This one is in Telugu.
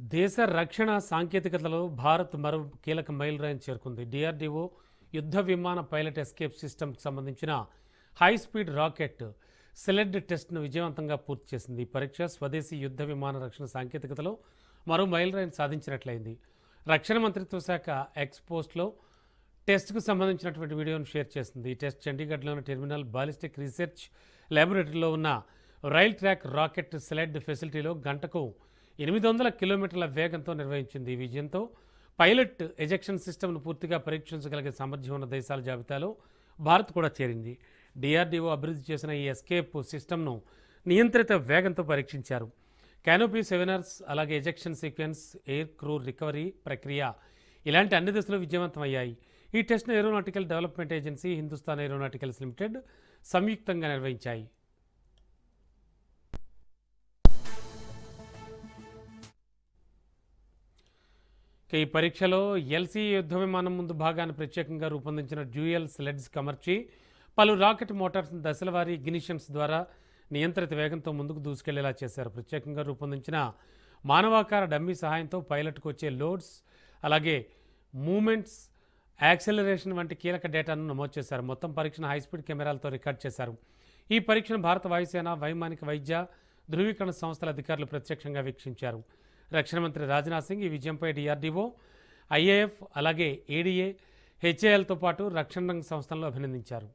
దేశ రక్షణ సాంకేతికతలో భారత్ మరో కీలక మైలురాయిని చేరుకుంది. డిఆర్డీఓ యుద్ధ విమాన పైలట్ ఎస్కేప్ సిస్టమ్కి సంబంధించిన హై స్పీడ్ రాకెట్ సెలెడ్ టెస్ట్ను విజయవంతంగా పూర్తి చేసింది. ఈ పరీక్ష స్వదేశీ యుద్ధ విమాన రక్షణ సాంకేతికతలో మరో మైలురాయిని సాధించినట్లయింది. రక్షణ మంత్రిత్వ శాఖ ఎక్స్ పోస్ట్లో టెస్ట్కు సంబంధించినటువంటి వీడియోను షేర్ చేసింది. ఈ టెస్ట్ చండీగఢ్లోని టెర్మినల్ బాలిస్టిక్ రీసెర్చ్ ల్యాబొరేటరీలో ఉన్న రైల్ ట్రాక్ రాకెట్ సెలెడ్ ఫెసిలిటీలో గంటకు 800 కిలోమీటర్ల వేగంతో నిర్వహించింది. ఈ విజయంతో పైలట్ ఎజెక్షన్ సిస్టమ్ను పూర్తిగా పరీక్షించగలిగే సామర్థ్యం ఉన్న దేశాల జాబితాలో భారత్ కూడా చేరింది. డిఆర్డీఓ అభివృద్ధి చేసిన ఈ ఎస్కేప్ సిస్టమ్ను నియంత్రిత వేగంతో పరీక్షించారు. క్యానోపీ సెవెనర్స్, అలాగే ejection sequence, air crew recovery ప్రక్రియ ఇలాంటి అన్ని దశలు విజయవంతమయ్యాయి. ఈ టెస్ట్ను Aeronautical Development Agency, Hindustan Aeronauticals Limited సంయుక్తంగా నిర్వహించాయి. ఈ పరీక్షలో ఎల్సీ యుద్ధ విమానం ముందు భాగాన్ని ప్రత్యేకంగా రూపొందించిన డ్యూయల్ స్లెడ్స్కి అమర్చి పలు రాకెట్ మోటార్స్ దశలవారీ ఇగ్నిషన్స్ ద్వారా నియంత్రిత వేగంతో ముందుకు దూసుకెళ్లేలా చేశారు. ప్రత్యేకంగా రూపొందించిన మానవాకార డమ్మీ సహాయంతో పైలట్కు వచ్చే లోడ్స్, అలాగే మూమెంట్స్, యాక్సెలరేషన్ వంటి కీలక డేటాను నమోదు చేశారు. మొత్తం పరీక్షను హైస్పీడ్ కెమెరాలతో రికార్డ్ చేశారు. ఈ పరీక్షను భారత వాయుసేన, వైమానిక వైద్య ధృవీకరణ సంస్థల అధికారులు ప్రత్యక్షంగా వీక్షించారు. రక్షణ మంత్రి రాజ్నాథ్ సింగ్ ఈ విజయంపై డిఆర్డీఓ, ఐఏఎఫ్, అలాగే ఏడీఏ, హెచ్ఏఎల్తో పాటు రక్షణ రంగ సంస్థలను అభినందించారు.